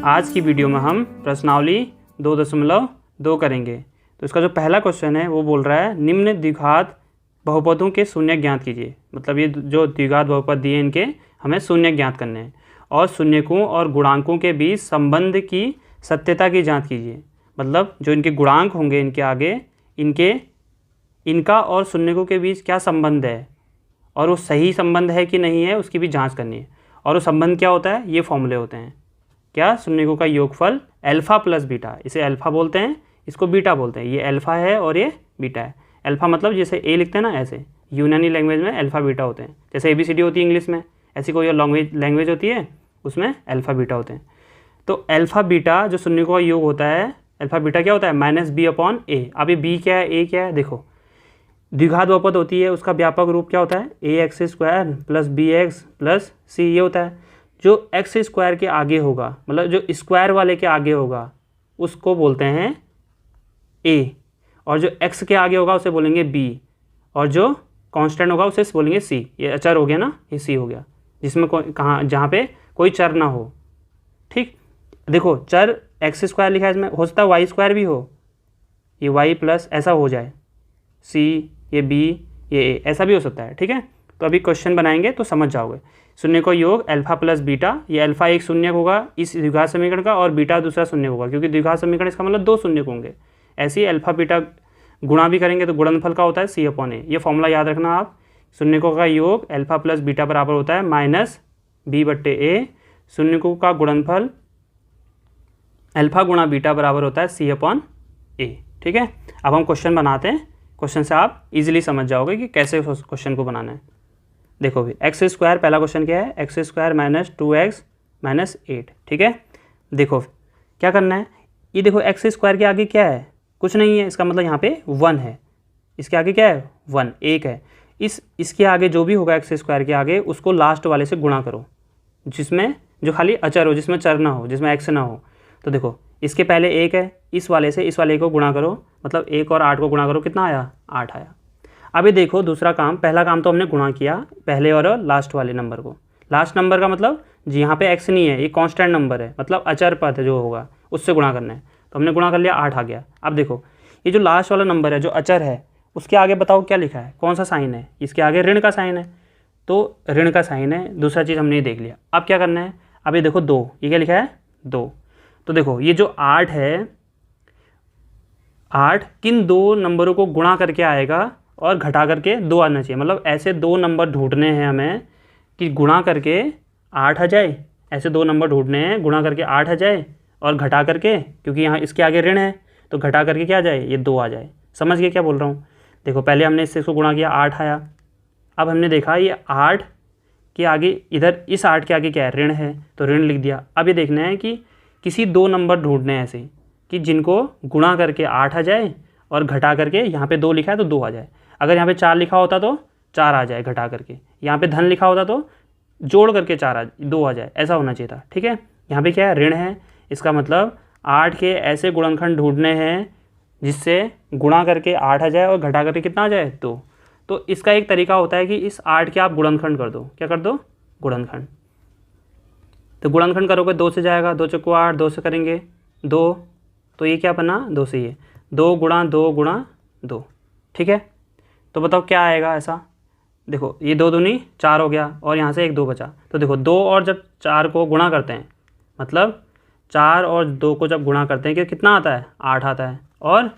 आज की वीडियो में हम प्रश्नावली 2.2 करेंगे। तो इसका जो पहला क्वेश्चन है वो बोल रहा है निम्न द्विघात बहुपदों के शून्य ज्ञात कीजिए। मतलब ये जो द्विघात बहुपद दिए इनके हमें शून्य ज्ञात करने हैं और शून्यकों और गुणांकों के बीच संबंध की सत्यता की जांच कीजिए। मतलब जो इनके गुणांक होंगे इनके आगे इनका और शून्यकों के बीच क्या संबंध है और वो सही संबंध है कि नहीं है उसकी भी जांच करनी है। और वो संबंध क्या होता है, ये फॉर्मूले होते हैं। क्या? शून्यकों का योगफल अल्फा प्लस बीटा। इसे अल्फा बोलते हैं, इसको बीटा बोलते हैं। ये अल्फा है और ये बीटा है। अल्फा मतलब जैसे ए लिखते हैं ना, ऐसे यूनानी लैंग्वेज में अल्फा बीटा होते हैं। जैसे ABCD होती है इंग्लिश में, ऐसी कोई लैंग्वेज होती है उसमें अल्फा बीटा होते हैं। तो अल्फा बीटा जो शून्यकों का योग होता है, अल्फा बीटा क्या होता है -b/a। अब ये b क्या है, a क्या है? देखो द्विघात बहुपद होती है उसका व्यापक रूप क्या होता है, ax² + bx + c। ये होता है जो x² के आगे होगा, मतलब जो स्क्वायर वाले के आगे होगा उसको बोलते हैं a, और जो x के आगे होगा उसे बोलेंगे b, और जो कांस्टेंट होगा उसे बोलेंगे c। ये अचर हो गया ना, ये c हो गया, जिसमें कहाँ जहाँ पे कोई चर ना हो। ठीक, देखो चर x² लिखा है, इसमें हो सकता है y² भी हो, ये y प्लस ऐसा हो जाए, c ये b ये a ऐसा भी हो सकता है। ठीक है, तो अभी क्वेश्चन बनाएंगे तो समझ जाओगे। शून्य को योग अल्फा प्लस बीटा, ये अल्फा एक शून्य होगा इस द्विघात समीकरण का और बीटा दूसरा शून्य होगा, क्योंकि द्विघात समीकरण इसका मतलब दो शून्य होंगे। ऐसे ही अल्फा बीटा गुणा भी करेंगे तो गुणनफल का होता है c/a। ये फॉर्मूला याद रखना आप। शून्यकों का योग अल्फा प्लस बीटा बराबर होता है -b/a। शून्यकों का गुणनफल अल्फा गुणा बीटा बराबर होता है c/a। ठीक है, अब हम क्वेश्चन बनाते हैं। क्वेश्चन से आप इजीली समझ जाओगे कि कैसे क्वेश्चन को बनाना है। देखो भी x², पहला क्वेश्चन क्या है, x² - 2x - 8। ठीक है, देखो क्या करना है, ये देखो x² के आगे क्या है, कुछ नहीं है, इसका मतलब यहाँ पे 1 है। इसके आगे क्या है, 1 1 है। इसके आगे जो भी होगा x² के आगे उसको लास्ट वाले से गुणा करो, जिसमें जो खाली अचर हो, जिसमें चर ना हो, जिसमें x ना हो। तो देखो इसके पहले 1 है, इस वाले से इस वाले को गुणा करो, मतलब 1 और 8 को गुणा करो, कितना आया, 8 आया। अभी देखो दूसरा काम, पहला काम तो हमने गुणा किया पहले और लास्ट वाले नंबर को। लास्ट नंबर का मतलब जी यहाँ पे x नहीं है, ये कांस्टेंट नंबर है, मतलब अचर पद जो होगा उससे गुणा करना है। तो हमने गुणा कर लिया, 8 आ गया। अब देखो ये जो लास्ट वाला नंबर है जो अचर है उसके आगे बताओ क्या लिखा है, कौन सा साइन है, इसके आगे ऋण का साइन है, तो ऋण का साइन है। दूसरा चीज़ हमने देख लिया। अब क्या करना है, अभी देखो 2, ये क्या लिखा है 2। तो देखो ये जो 8 है, 8 किन दो नंबरों को गुणा करके आएगा और घटा करके 2 आना चाहिए। मतलब ऐसे दो नंबर ढूंढने हैं हमें कि गुणा करके 8 आ जाए, ऐसे दो नंबर ढूंढने हैं गुणा करके 8 आ जाए और घटा करके, क्योंकि यहाँ इसके आगे ऋण है तो घटा करके क्या आ जाए, ये 2 आ जाए। समझ गए क्या बोल रहा हूँ? देखो पहले हमने इसको गुणा किया, 8 आया। अब हमने देखा ये 8 के आगे, इधर इस 8 के आगे क्या है, ऋण है, तो ऋण लिख दिया। अब ये देखना है कि किसी दो नंबर ढूंढने हैं ऐसे कि जिनको गुणा करके 8 आ जाए और घटा करके, यहाँ पे 2 लिखा है तो 2 आ जाए। अगर यहाँ पे 4 लिखा होता तो 4 आ जाए घटा करके, यहाँ पे धन लिखा होता तो जोड़ करके 2 आ जाए, ऐसा होना चाहिए था। ठीक है, यहाँ पे क्या है, ऋण है, इसका मतलब 8 के ऐसे गुणनखंड ढूंढने हैं जिससे गुणा करके 8 आ जाए और घटा करके कितना आ जाए, 2। तो इसका एक तरीका होता है कि इस 8 के आप गुणनखंड कर दो। क्या कर दो, गुणनखंड। तो गुणनखंड करोगे 2 से जाएगा, 2 चौको 8, 2 से करेंगे 2, तो ये क्या बना, 2 से ये 2 गुणा 2 गुणा 2। ठीक है, तो बताओ क्या आएगा ऐसा। देखो ये 2 दूनी 4 हो गया और यहाँ से 1 2 बचा। तो देखो 2 और जब 4 को गुणा करते हैं, मतलब 4 और 2 को जब गुणा करते हैं कि कितना आता है, 8 आता है, और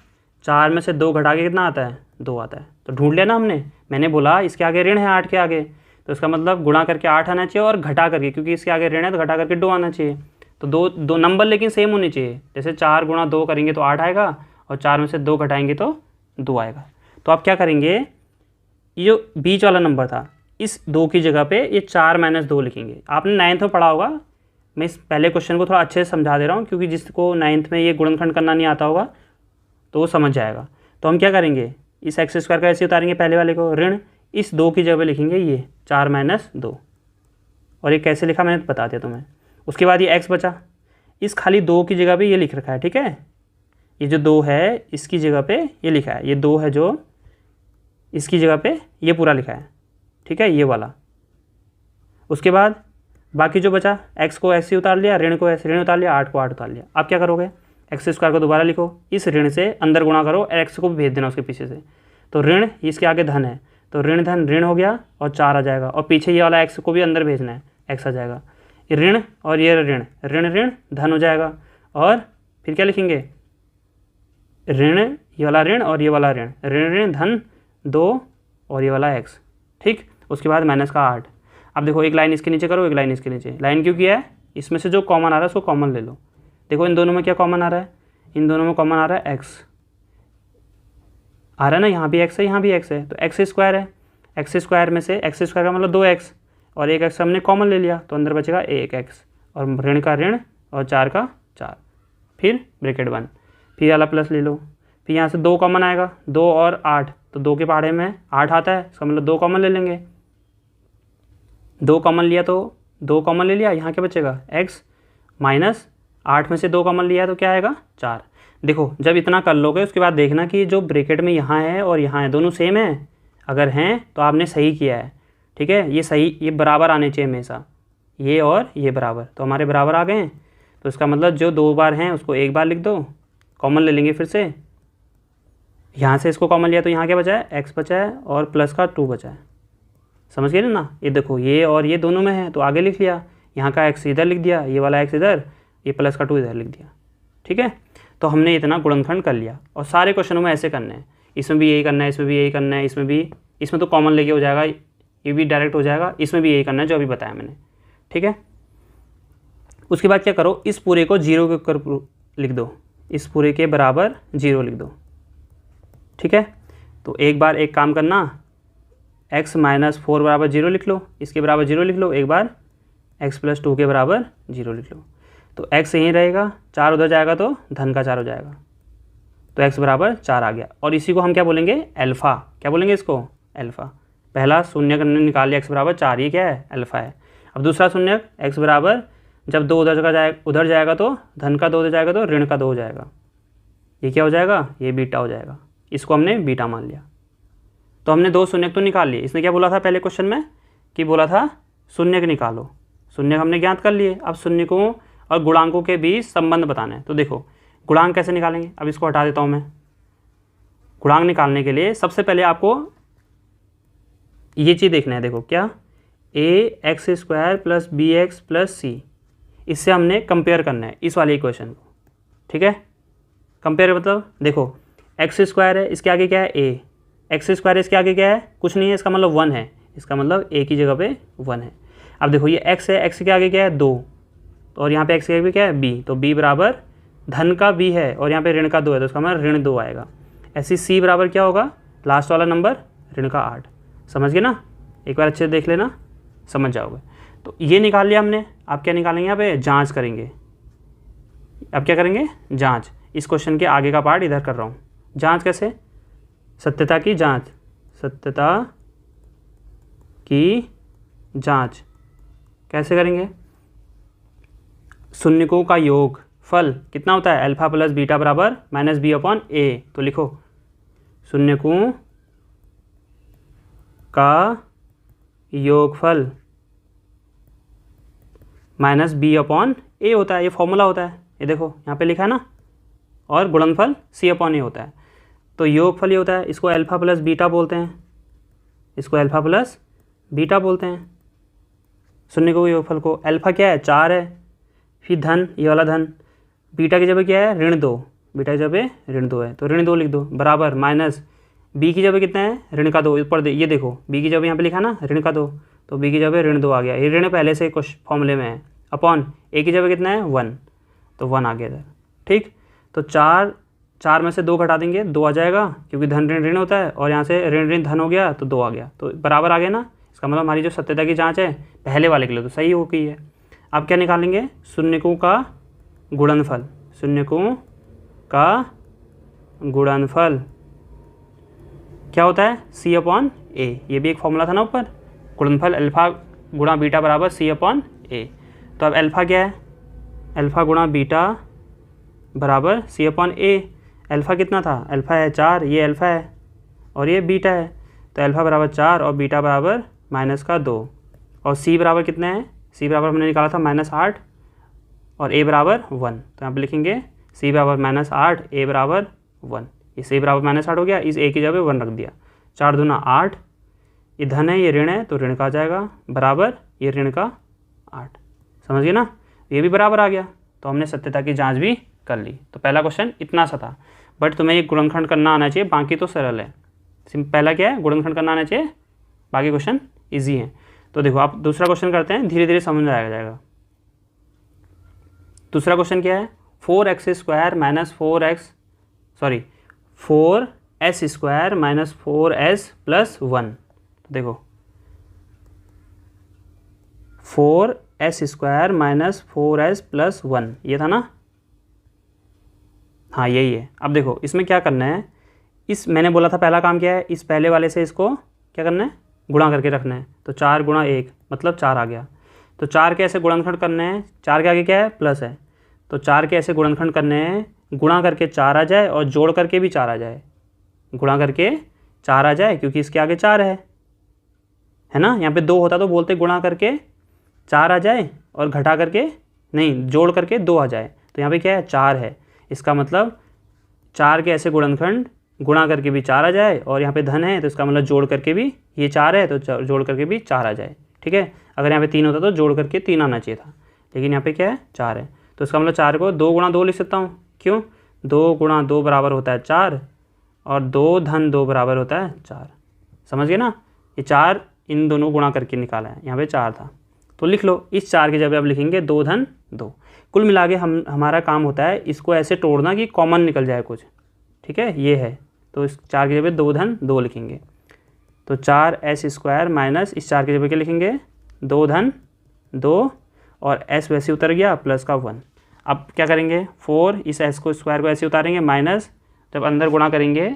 4 में से 2 घटा के कितना आता है, 2 आता है। तो ढूंढ लिया ना हमने। मैंने बोला इसके आगे ऋण है 8 के आगे, तो इसका मतलब गुणा करके 8 आना चाहिए और घटा करके, क्योंकि इसके आगे ऋण है तो घटा करके 2 आना चाहिए। तो दो नंबर लेकिन सेम होने चाहिए। जैसे 4 गुणा 2 करेंगे तो 8 आएगा और 4 में से 2 घटाएंगे तो 2 आएगा। तो आप क्या करेंगे, ये जो बीच वाला नंबर था इस 2 की जगह पे ये 4 - 2 लिखेंगे। आपने 9th में पढ़ा होगा, मैं इस पहले क्वेश्चन को थोड़ा अच्छे से समझा दे रहा हूँ, क्योंकि जिसको 9th में ये गुणनखंड करना नहीं आता होगा तो वो समझ जाएगा। तो हम क्या करेंगे, इस x² का ऐसे उतारेंगे, पहले वाले को ऋण, इस 2 की जगह लिखेंगे ये 4 - 2, और ये कैसे लिखा मैंने बता दिया तुम्हें। उसके बाद ये x बचा, इस खाली 2 की जगह पे ये लिख रखा है। ठीक है, ये जो 2 है इसकी जगह पे ये लिखा है, ये 2 है जो इसकी जगह पे ये पूरा लिखा है। ठीक है, ये वाला। उसके बाद बाकी जो बचा x को ऐसे उतार लिया, ऋण को ऐसे ऋण उतार लिया, 8 को 8 उतार लिया। अब क्या करोगे, एक्स स्क्वायर को दोबारा लिखो, इस ऋण से अंदर गुणा करो, x को भी भेज देना उसके पीछे से। तो ऋण इसके आगे धन है, तो ऋण धन ऋण हो गया और 4 आ जाएगा, और पीछे ये वाला x को भी अंदर भेजना है, x आ जाएगा। ये ऋण और ये ऋण, ऋण ऋण धन हो जाएगा, और फिर क्या लिखेंगे, ऋण ये वाला ऋण और ये वाला ऋण, ऋण ऋण धन 2 और ये वाला x। ठीक, उसके बाद माइनस का 8। अब देखो एक लाइन इसके नीचे करो, एक लाइन इसके नीचे। लाइन क्यों किया है, इसमें से जो कॉमन आ रहा है उसको कॉमन ले लो। देखो इन दोनों में क्या कॉमन आ रहा है, इन दोनों में कॉमन आ रहा है x आ रहा है ना, यहाँ भी x है यहाँ भी x है, तो x स्क्वायर है, x स्क्वायर में से x स्क्वायर का मतलब 2x और एक x हमने कॉमन ले लिया, तो अंदर बचेगा 1x और ऋण का ऋण और 4 का 4, फिर ब्रैकेट 1, फिर वाला प्लस ले लो, फिर यहाँ से 2 कॉमन आएगा, 2 और 8, तो 2 के पहाड़े में 8 आता है, इसका मतलब 2 कॉमन ले लेंगे। 2 कॉमन लिया तो 2 कॉमन ले लिया, यहाँ क्या बचेगा x माइनस 8 में से 2 कॉमन लिया तो क्या आएगा 4। देखो जब इतना कर लोगे उसके बाद देखना कि जो ब्रैकेट में यहाँ है और यहाँ है दोनों सेम है, अगर हैं तो आपने सही किया है। ठीक है, ये सही, ये बराबर आने चाहिए हमेशा, ये और ये बराबर, तो हमारे बराबर आ गए हैं। तो इसका मतलब जो 2 बार हैं उसको 1 बार लिख दो, कॉमन ले लेंगे फिर से, यहाँ से इसको कॉमन लिया तो यहाँ क्या बचा है, x बचा है और प्लस का 2 बचा है। समझ गए ना, ये देखो ये और ये दोनों में है तो आगे लिख लिया, यहाँ का x इधर लिख दिया, ये वाला x इधर, ये प्लस का 2 इधर लिख दिया। ठीक है, तो हमने इतना गुणनखंड कर लिया, और सारे क्वेश्चनों में ऐसे करने हैं, इसमें भी यही करना है, इसमें भी यही करना है, इसमें भी, इसमें तो कॉमन लेके हो जाएगा, ये भी डायरेक्ट हो जाएगा, इसमें भी यही करना है जो अभी बताया मैंने। ठीक है, उसके बाद क्या करो, इस पूरे को 0 के ऊपर लिख दो, इस पूरे के बराबर 0 लिख दो। ठीक है, तो एक बार एक काम करना, x माइनस 4 बराबर 0 लिख लो, इसके बराबर 0 लिख लो, एक बार x प्लस 2 के बराबर 0 लिख लो, तो x यहीं रहेगा, 4 उधर जाएगा तो धन का 4 हो जाएगा, तो x बराबर 4 आ गया। और इसी को हम क्या बोलेंगे, अल्फ़ा, क्या बोलेंगे इसको, अल्फ़ा। पहला शून्य करने निकाल लिया, x बराबर 4, ये क्या है, अल्फ़ा है। अब दूसरा शून्य, x बराबर जब 2 उधर जाएगा तो धन का 2 उधर जाएगा तो ऋण का 2 हो जाएगा, ये क्या हो जाएगा, ये बीटा हो जाएगा, इसको हमने बीटा मान लिया। तो हमने 2 शून्य तो निकाल लिए। इसने क्या बोला था पहले क्वेश्चन में, कि बोला था शून्य निकालो, शून्य हमने ज्ञात कर लिए। अब शून्यकों और गुणांकों के बीच संबंध बताना है। तो देखो गुणांक कैसे निकालेंगे, अब इसको हटा देता हूँ मैं। गुणांक निकालने के लिए सबसे पहले आपको ये चीज़ देखना है, देखो क्या, ax² plus bx plus c, इससे हमने कंपेयर करना है इस वाले इक्वेशन को। ठीक है, कंपेयर मतलब देखो x² है, इसके आगे क्या है a, x² इसके आगे क्या है, कुछ नहीं है, इसका मतलब 1 है, इसका मतलब a की जगह पे 1 है। अब देखो ये x है, x के आगे क्या है 2, और यहाँ पे x के आगे क्या है b, तो b बराबर धन का b है और यहाँ पे ऋण का 2 है, तो इसका मतलब ऋण 2 आएगा। ऐसे c बराबर क्या होगा, लास्ट वाला नंबर ऋण का 8। समझ गए ना, एक बार अच्छे से देख लेना, समझ जाओगे। तो ये निकाल लिया हमने। आप क्या निकालेंगे, यहाँ पे जाँच करेंगे। अब क्या करेंगे, जाँच। इस क्वेश्चन के आगे का पार्ट इधर कर रहा हूँ। जाँच कैसे, सत्यता की जाँच, सत्यता की जाँच कैसे करेंगे, शून्यकों का योग फल कितना होता है, अल्फा प्लस बीटा बराबर माइनस बी अपॉन ए। तो लिखो शून्यकों का योगफल माइनस बी अपॉन ए होता है, ये फॉर्मूला होता है, ये देखो यहाँ पे लिखा है ना, और गुणनफल सी अपॉन ए होता है। तो योगफल ये होता है, इसको अल्फा प्लस बीटा बोलते हैं, इसको अल्फा प्लस बीटा बोलते हैं। शून्य को योगफल को, अल्फा क्या है 4 है, फिर धन ये वाला धन, बीटा की जगह क्या है ऋण 2, बीटा की जगह ऋण 2 है तो ऋण 2 लिख दो, बराबर माइनस बी की जगह कितना है ऋण का 2, ऊपर ये देखो बी की जगह यहाँ पे लिखा ना ऋण का 2, तो बी की जगह ऋण 2 आ गया, ये ऋण पहले से कुछ फॉर्मूले में है, अपॉन ए की जगह कितना है 1, तो 1 आ गया इधर। ठीक, तो 4 में से 2 घटा देंगे, 2 आ जाएगा, क्योंकि धन ऋण ऋण होता है, और यहाँ से ऋण ऋण धन हो गया तो 2 आ गया, तो बराबर आ गया ना। इसका मतलब हमारी जो सत्यता की जांच है पहले वाले के लिए तो सही हो गई है। अब क्या निकालेंगे, शून्यकों का गुणनफल, शून्यकों का गुणनफल क्या होता है सी अपॉन ए, ये भी एक फॉर्मूला था ना ऊपर, गुणनफल अल्फा गुणा बीटा बराबर सी अपॉन ए। तो अब अल्फा क्या है, अल्फा गुणा बीटा बराबर सी अपॉन ए। अल्फा कितना था, अल्फा है 4, ये अल्फा है और ये बीटा है, तो अल्फा बराबर 4 और बीटा बराबर माइनस का 2, और सी बराबर कितना है सी बराबर हमने निकाला था -8 और ए बराबर 1। तो यहाँ पे लिखेंगे सी बराबर -8, ए बराबर 1। ये सी बराबर -8 हो गया, इस ए की जगह 1 रख दिया। 4 दूना 8, ये धन है ये ऋण है तो ऋण का आ जाएगा, बराबर ये ऋण का 8। समझिए ना, ये भी बराबर आ गया। तो हमने सत्यता की जांच भी कर ली। तो पहला क्वेश्चन इतना सा था, बट तुम्हें ये गुणनखंड करना आना चाहिए, बाकी तो सरल है। पहला क्या है, गुणनखंड करना आना चाहिए, बाकी क्वेश्चन ईजी है। तो देखो आप दूसरा क्वेश्चन करते हैं, धीरे धीरे समझ में जाएगा। दूसरा क्वेश्चन क्या है, 4x² - 4s² - 4s + 1। तो देखो 4s² - 4s + 1 ये था ना, हाँ यही है। अब देखो इसमें क्या करना है, इस मैंने बोला था पहला काम क्या है, इस पहले वाले से इसको क्या करना है, गुणा करके रखना है। तो 4 × 1 मतलब 4 आ गया। तो 4 के ऐसे गुणनखंड करने हैं, 4 के आगे क्या है, प्लस है। तो 4 के ऐसे गुणनखंड करने हैं, गुणा करके 4 आ जाए और जोड़ करके भी 4 आ जाए। गुणा करके 4 आ जाए क्योंकि इसके आगे 4 है ना। यहाँ पे 2 होता तो बोलते गुणा करके 4 आ जाए और घटा करके नहीं, जोड़ करके 2 आ जाए। तो यहाँ पे क्या है, 4 है। इसका मतलब 4 के ऐसे गुणनखंड गुणा करके भी 4 आ जाए, और यहाँ पे धन है तो इसका मतलब जोड़ करके भी, ये 4 है तो जोड़ करके भी 4 आ जाए। ठीक है, अगर यहाँ पे 3 होता तो जोड़ करके 3 आना चाहिए था, लेकिन यहाँ पे क्या है, 4 है। तो इसका मतलब 4 को 2 × 2 लिख सकता हूँ। क्यों, 2 × 2 बराबर होता है 4 और 2 धन 2 बराबर होता है 4। समझ गए ना, ये 4 इन दोनों गुणा करके निकाला है, यहाँ पे 4 था। तो लिख लो, इस 4 की जगह अब लिखेंगे 2 धन 2। कुल मिला के हमारा काम होता है इसको ऐसे तोड़ना कि कॉमन निकल जाए कुछ। ठीक है, ये है। तो इस 4 की जगह 2 धन 2 लिखेंगे। तो 4s² माइनस इस 4 की जगह क्या लिखेंगे, 2 धन 2 और s वैसे उतर गया प्लस का 1। अब क्या करेंगे, 4 इस s को स्क्वायर को ऐसे उतारेंगे, माइनस जब अंदर गुणा करेंगे,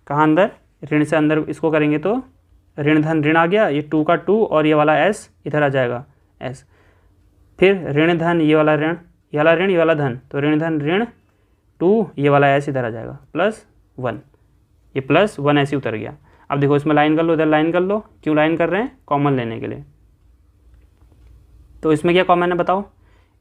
कहाँ अंदर, ऋण से अंदर इसको करेंगे तो ऋण धन ऋण आ गया, ये 2 का 2 और ये वाला s इधर आ जाएगा s। फिर ऋण धन ये वाला ऋण, ये वाला ऋण ये वाला धन, तो ऋण धन ऋण 2 ये वाला s इधर आ जाएगा प्लस 1, ये प्लस 1 ऐसे उतर गया। अब देखो इसमें लाइन कर लो, इधर लाइन कर लो। क्यों लाइन कर रहे हैं, कॉमन लेने के लिए। तो इसमें क्या कॉमन है बताओ,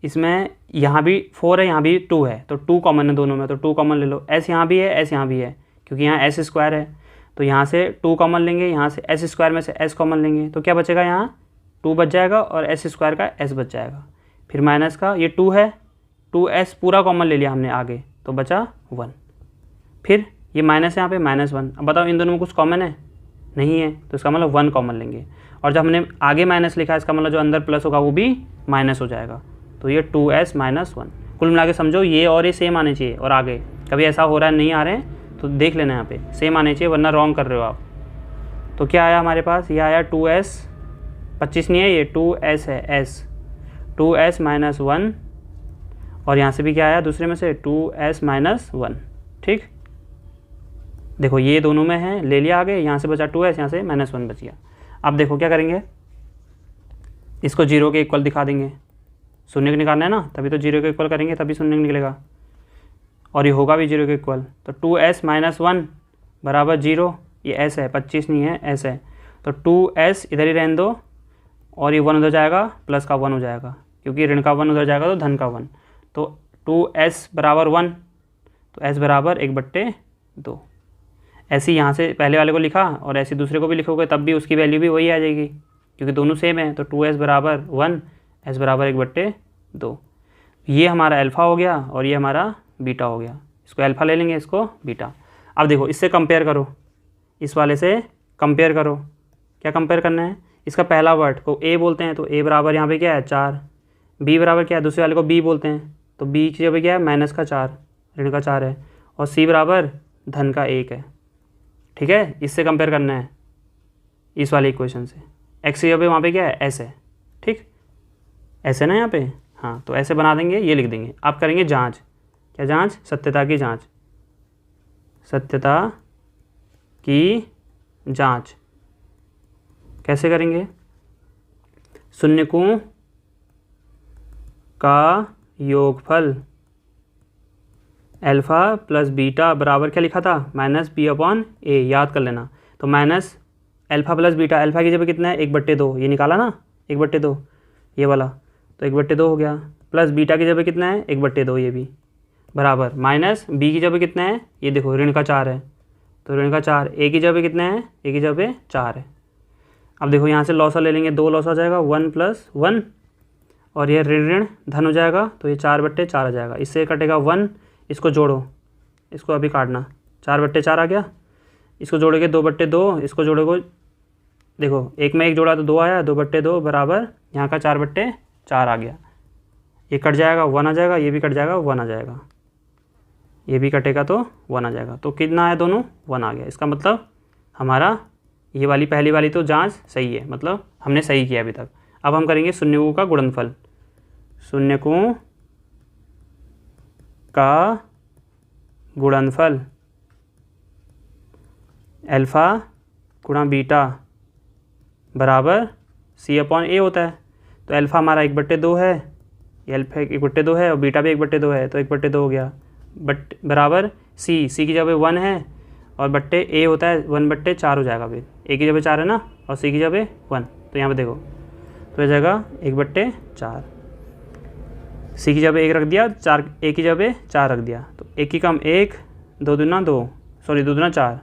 इसमें यहाँ भी 4 है यहाँ भी 2 है, तो 2 कॉमन है दोनों में, तो 2 कॉमन ले लो। s यहाँ भी है, s यहाँ भी है, क्योंकि यहाँ s² है, तो यहाँ से 2 कॉमन लेंगे, यहाँ से s² में से s कॉमन लेंगे, तो क्या बचेगा, यहाँ 2 बच जाएगा और s² का s बच जाएगा। फिर माइनस का ये 2 है, 2s पूरा कॉमन ले लिया हमने आगे, तो बचा 1। फिर ये माइनस है यहाँ पे -1। अब बताओ इन दोनों में कुछ कॉमन है, नहीं है, तो इसका मतलब 1 कॉमन लेंगे। और जब हमने आगे माइनस लिखा है, इसका मतलब जो अंदर प्लस होगा वो भी माइनस हो जाएगा, तो ये 2s - 1। कुल मिला के समझो ये और ये सेम आने चाहिए, और आगे कभी ऐसा हो रहा है नहीं आ रहे हैं तो देख लेना यहाँ पे सेम आने चाहिए, वरना रॉन्ग कर रहे हो आप। तो क्या आया हमारे पास, ये आया 2s, 25 नहीं है, ये 2s है, s 2s - 1, और यहाँ से भी क्या आया दूसरे में से 2s - 1। ठीक, देखो ये दोनों में है, ले लिया आगे, यहाँ से बचा 2s, यहाँ से -1 बच गया। अब देखो क्या करेंगे, इसको 0 के इक्वल दिखा देंगे, शून्य के निकालना है ना, तभी तो 0 के इक्वल करेंगे, तभी शून्य निकलेगा, और ये होगा भी 0 के इक्वल। तो 2s - 1 बराबर 0, ये s है, 25 नहीं है, s है, तो 2s इधर ही रहने दो, और ये 1 उधर जाएगा, प्लस का 1 हो जाएगा, क्योंकि ऋण का 1 उधर जाएगा तो धन का 1। तो 2s बराबर 1, तो s बराबर 1/2। ऐसे यहाँ से पहले वाले को लिखा और ऐसे दूसरे को भी लिखोगे तब भी उसकी वैल्यू भी वही आ जाएगी, क्योंकि दोनों सेम है। तो 2s बराबर 1, s बराबर 1/2। ये हमारा अल्फ़ा हो गया और ये हमारा बीटा हो गया। इसको अल्फ़ा ले लेंगे, इसको बीटा। अब देखो इससे कंपेयर करो, इस वाले से कंपेयर करो। क्या कंपेयर करना है, इसका पहला वर्ड को a बोलते हैं, तो a बराबर यहाँ पे क्या है 4, b बराबर क्या है, दूसरे वाले को b बोलते हैं, तो b की जगह क्या है -4, ऋण का 4 है, और c बराबर धन का 1 है। ठीक है, इससे कंपेयर करना है इस वाले इक्वेशन से। x की जगह वहाँ पे क्या है, s है। ठीक, s है ना यहाँ पे, हाँ, तो ऐसे बना देंगे, ये लिख देंगे। आप करेंगे जांच, क्या जांच, सत्यता की जांच, सत्यता की जांच कैसे करेंगे, शून्यकों का योगफल अल्फ़ा प्लस बीटा बराबर क्या लिखा था, -b/a, याद कर लेना। तो minus alpha plus beta, alpha की जगह कितना है 1/2, ये निकाला ना 1/2, ये वाला, तो 1/2 हो गया, प्लस बीटा की जगह कितना है 1/2 ये भी, बराबर माइनस बी की जगह कितना है, ये देखो ऋण का 4 है, तो ऋण का 4, ए की जगह कितना है, ए की जगह 4 है। अब देखो यहाँ से लॉसा ले लेंगे, 2 लॉस आ जाएगा, 1 + 1, और ये ऋण ऋण धन हो जाएगा, तो ये 4/4 आ जाएगा। इससे कटेगा 1, इसको जोड़ो, इसको अभी काटना, 4/4 आ गया, इसको जोड़ोगे 2/2, इसको जोड़ोगे, देखो एक में एक जोड़ा तो 2 आया, 2/2 बराबर यहाँ का 4/4 आ गया। ये कट जाएगा 1 आ जाएगा, ये भी कट जाएगा 1 आ जाएगा, ये भी कटेगा तो 1 आ जाएगा। तो कितना आया दोनों, 1 आ गया। इसका मतलब हमारा ये वाली पहली वाली तो जांच सही है, मतलब हमने सही किया अभी तक। अब हम करेंगे शून्यकों का गुणनफल। शून्यकों का गुणनफल अल्फ़ा गुणा बीटा बराबर C/A होता है। तो अल्फ़ा हमारा 1/2 है, ये अल्फ़ा 1/2 है और बीटा भी 1/2 है, तो 1/2 हो गया, बट बराबर सी की जगह 1 है और बट्टे ए होता है 1/4 हो जाएगा। फिर ए की जगह 4 है ना और सी की जगह 1, तो यहाँ पे देखो तो हो जाएगा 1/4, सी की जगह 1 रख दिया, 4 ए की जगह 4 रख दिया, तो 1 की कम 1, 2 दूना 2, सॉरी 2 दूना 4,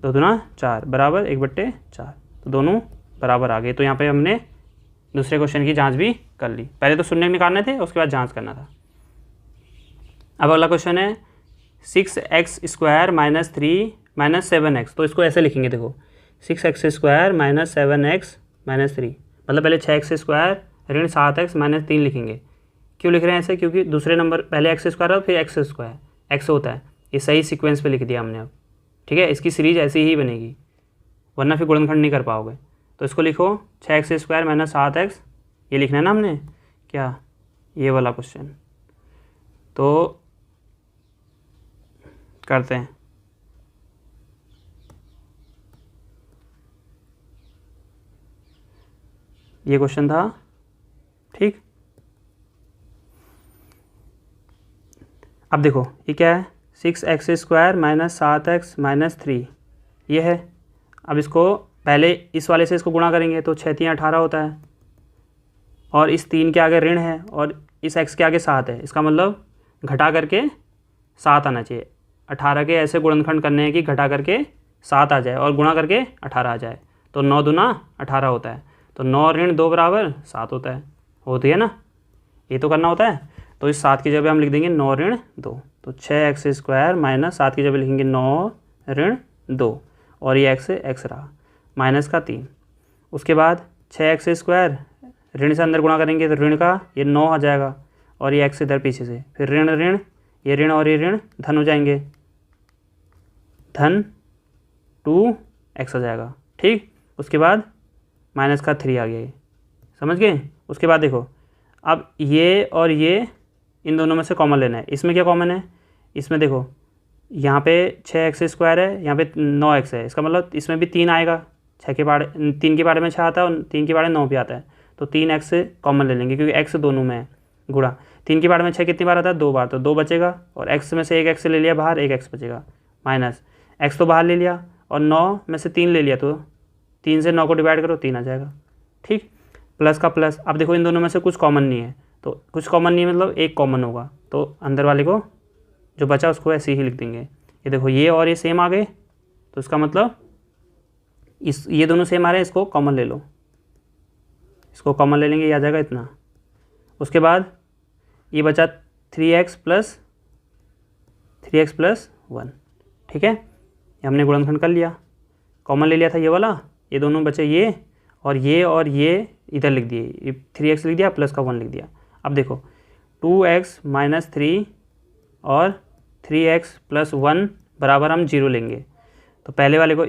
2 दूना 4 बराबर 1/4, तो दोनों बराबर आ गए। तो यहाँ पे हमने दूसरे क्वेश्चन की जांच भी कर ली। पहले तो शून्य निकालने थे, उसके बाद जांच करना था। अब अगला क्वेश्चन है 6x² - 3 - 7x। तो इसको ऐसे लिखेंगे, देखो 6x² - 7x - 3, मतलब पहले 6x² ऋण 7x - 3 लिखेंगे। क्यों लिख रहे हैं ऐसे, क्योंकि दूसरे नंबर पहले x² और फिर x², x होता है, ये सही सीक्वेंस पे लिख दिया हमने अब, ठीक है। इसकी सीरीज ऐसी ही बनेगी, वरना फिर गुणनखंड नहीं कर पाओगे। तो इसको लिखो 6x² - 7x, ये लिखना है ना हमने, क्या ये वाला क्वेश्चन। तो करते हैं, ये क्वेश्चन था, ठीक। अब देखो ये क्या है, 6x² - 7x - 3 ये है। अब इसको पहले इस वाले से इसको गुणा करेंगे तो 6 × 3 = 18 होता है, और इस 3 के आगे ऋण है और इस x के आगे 7 है, इसका मतलब घटा करके 7 आना चाहिए। 18 के ऐसे गुणनखंड करने हैं कि घटा करके 7 आ जाए और गुणा करके 18 आ जाए, तो 9 दूना 18 होता है, तो 9 ऋण 2 बराबर 7 होता है, होती है ना, ये तो करना होता है। तो इस 7 की जगह हम लिख देंगे 9 ऋण 2, तो 6x² - 7 की जगह लिखेंगे 9 ऋण 2, और ये x रहा माइनस का 3। उसके बाद 6x² ऋण से अंदर गुणा करेंगे तो ऋण का ये 9 आ जाएगा, और ये x इधर पीछे से, फिर ऋण ऋण, ये ऋण और ये ऋण धन हो जाएंगे, धन 2x आ जाएगा, ठीक। उसके बाद माइनस का 3 आ गया, ये समझ गए। उसके बाद देखो अब ये और ये इन दोनों में से कॉमन लेना है। इसमें क्या कॉमन है, इसमें देखो यहाँ पे 6x² है, यहाँ पे 9x है, इसका मतलब इसमें भी 3 आएगा, 3 के बारे में 6 आता है और 3 के बारे में 9 भी आता है, तो 3x कॉमन ले लेंगे क्योंकि x दोनों में है, गुणा 3 के बारे में 6 कितनी बार आता है, 2 बार, तो 2 बचेगा, और x में से एक x ले लिया बाहर, एक x बचेगा, माइनस x तो बाहर ले लिया और 9 में से 3 ले लिया, तो 3 से 9 को डिवाइड करो 3 आ जाएगा, ठीक। प्लस का प्लस, अब देखो इन दोनों में से कुछ कॉमन नहीं है, तो कुछ कॉमन नहीं है मतलब एक कॉमन होगा, तो अंदर वाले को जो बचा उसको ऐसे ही लिख देंगे। ये देखो ये और ये सेम आ गए, तो इसका मतलब ये दोनों सेम आ रहे हैं, इसको कॉमन ले लो, इसको कॉमन ले लेंगे, ये आ जाएगा इतना। उसके बाद ये बचा 3x + 1, ठीक है, ये हमने गुणनखंड कर लिया, कॉमन ले लिया था ये वाला, ये दोनों बचे ये और ये इधर लिख दिए, ये 3x लिख दिया प्लस का 1 लिख दिया। अब देखो 2x - 3 और 3x + 1 बराबर हम 0 लेंगे, तो पहले वाले को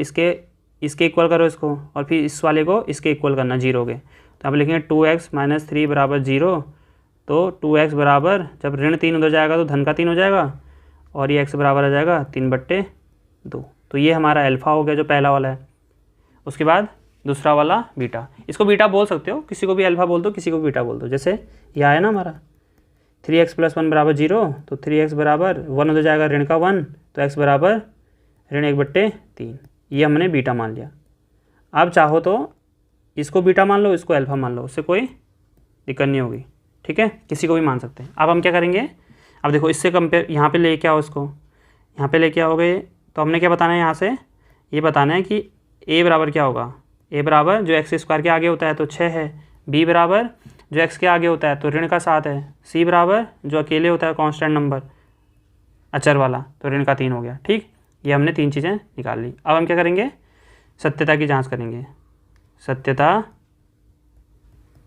इसके इक्वल करो इसको, और फिर इस वाले को इसके इक्वल करना 0 के, तो आप लिखेंगे 2x - 3 बराबर 0, तो 2x बराबर, जब ऋण 3 उधर जाएगा तो धन का 3 हो जाएगा, और ये x बराबर आ जाएगा 3/2, तो ये हमारा अल्फ़ा हो गया जो पहला वाला है। उसके बाद दूसरा वाला बीटा, इसको बीटा बोल सकते हो, किसी को भी अल्फ़ा बोल दो, किसी को भी बीटा बोल दो। जैसे यह है ना हमारा 3x + 1 बराबर 0, तो 3x बराबर 1 उधर जाएगा ऋण का 1, तो x बराबर ऋण 1/3, ये हमने बीटा मान लिया। अब चाहो तो इसको बीटा मान लो, इसको अल्फ़ा मान लो, उससे कोई दिक्कत नहीं होगी, ठीक है, किसी को भी मान सकते हैं। अब हम क्या करेंगे, अब देखो इससे कंपेयर यहाँ पे लेके आओ, इसको यहाँ पे लेके आओगे तो हमने क्या बताना है, यहाँ से ये बताना है कि a बराबर क्या होगा, a बराबर जो एक्स स्क्वायर के आगे होता है तो 6 है, b बराबर जो x के आगे होता है तो ऋण का 7 है, c बराबर जो अकेले होता है कांस्टेंट नंबर अचर वाला तो ऋण का 3 हो गया। ठीक, ये हमने 3 चीज़ें निकाल ली। अब हम क्या करेंगे, सत्यता की जांच करेंगे। सत्यता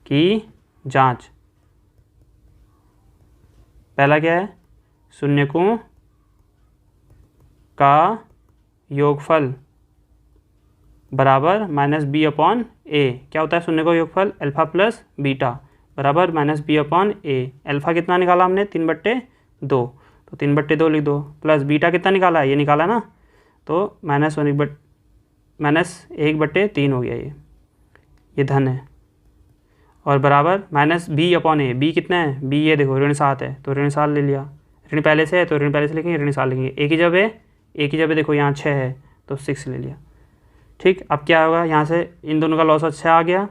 की जांच, पहला क्या है, शून्यकों का योगफल बराबर माइनस बी अपॉन ए। क्या होता है शून्य का योगफल, अल्फा प्लस बीटा बराबर माइनस बी अपॉन ए। अल्फा कितना निकाला हमने, 3/2, तो 3/2 लिख दो, प्लस बीटा कितना निकाला है, ये निकाला ना, तो -1/3 हो गया, ये धन है, और बराबर माइनस बी अपॉन ए। बी कितना है, बी ये देखो ऋण 7 है तो ऋण 7 ले लिया, ऋण पहले से है तो ऋण पहले से लिखेंगे, ऋण 7 लिखेंगे। एक ही जगह देखो यहाँ 6 है तो 6 ले लिया। ठीक, अब क्या होगा, यहाँ से इन दोनों का लॉस 6 आ गया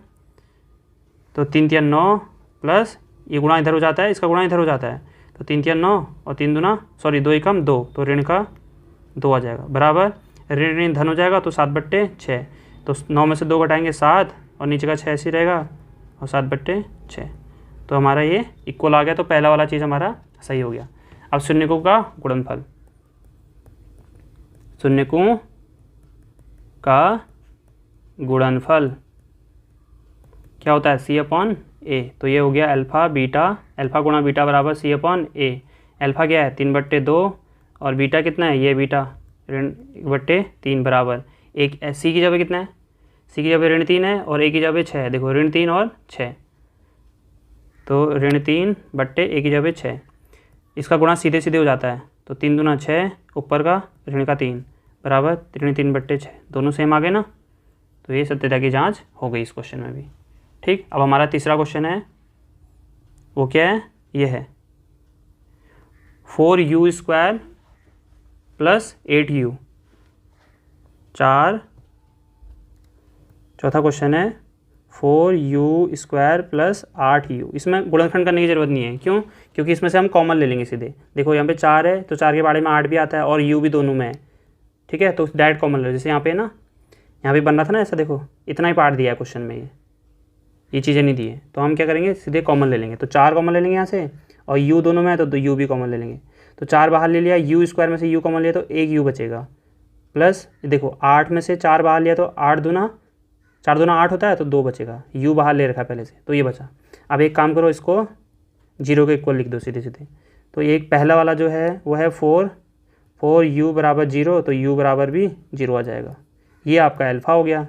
तो 3 3 9 प्लस ये गुणा इधर हो जाता है, इसका गुणा इधर हो जाता है, तो 3 3 9 और 3 दूना 2 एकम 2, तो ऋण का 2 आ जाएगा, बराबर ऋण ऋण धन हो जाएगा तो 7/6, तो 9 में से 2 घटाएंगे 7 और नीचे का 6 ऐसे रहेगा और 7/6, तो हमारा ये इक्वल आ गया। तो पहला वाला चीज़ हमारा सही हो गया। अब शून्यकों का गुणनफल, शून्यकों का गुणनफल क्या होता है, c अपॉन ए। तो ये हो गया अल्फ़ा बीटा, अल्फ़ा गुणा बीटा बराबर c अपॉन ए। अल्फ़ा क्या है 3/2 और बीटा कितना है, ये बीटा ऋण 1/3 बराबर एक, c की जगह कितना है, c की जगह ऋण 3 है और a की जगह 6 है, देखो ऋण 3 और 6, तो ऋण 3/a की जगह 6, इसका गुणा सीधे सीधे हो जाता है, तो 3 दूना 6 ऊपर का ऋण का 3 बराबर ऋण 3/6, दोनों सेम आ गए ना, तो ये सत्यता की जांच हो गई इस क्वेश्चन में भी। ठीक, अब हमारा तीसरा क्वेश्चन है, वो क्या है, ये है 4u² प्लस 8u, चौथा क्वेश्चन है 4u² प्लस 8u। इसमें गुणनखंड करने की ज़रूरत नहीं है, क्यों, क्योंकि इसमें से हम कॉमन ले लेंगे सीधे। देखो यहाँ पे 4 है तो 4 के बारे में 8 भी आता है और u भी दोनों में है, ठीक है, तो डायरेक्ट कॉमन ले लो। जैसे यहाँ पे ना, यहाँ पे बन रहा था ना ऐसा, देखो इतना ही पार्ट दिया है क्वेश्चन में, ये चीज़ें नहीं दी है, तो हम क्या करेंगे सीधे कॉमन ले लेंगे, तो 4 कॉमन ले लेंगे यहाँ से, और u दोनों में है तो u भी कॉमन ले लेंगे, तो 4 बाहर ले लिया, u² में से u कॉमन लिया तो 1 u बचेगा, प्लस देखो 8 में से 4 बाहर लिया तो 4 दूना 8 होता है तो 2 बचेगा, u बाहर ले रखा है पहले से तो ये बचा। अब एक काम करो, इसको 0 के इक्वल लिख दो सीधे सीधे, तो एक पहला वाला जो है वो है 4u बराबर 0, तो u बराबर भी 0 आ जाएगा, ये आपका अल्फ़ा हो गया।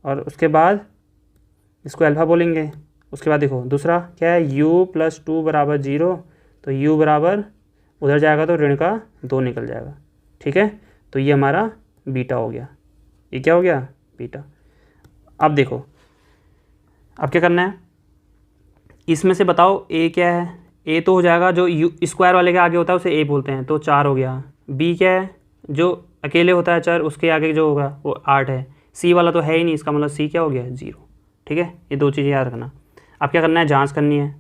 और उसके बाद इसको अल्फ़ा बोलेंगे। उसके बाद देखो दूसरा क्या है, u + 2 बराबर 0, तो u बराबर उधर जाएगा तो ऋण का 2 निकल जाएगा, ठीक है, तो ये हमारा बीटा हो गया। ये क्या हो गया, बीटा। अब देखो, अब क्या करना है, इसमें से बताओ a क्या है, a तो हो जाएगा जो स्क्वायर वाले के आगे होता है उसे a बोलते हैं, तो 4 हो गया। b क्या है, जो अकेले होता है चर उसके आगे जो होगा वो 8 है। c वाला तो है ही नहीं, इसका मतलब c क्या हो गया, 0, ठीक है, ये 2 चीज़ें याद रखना। अब क्या करना है, जांच करनी है।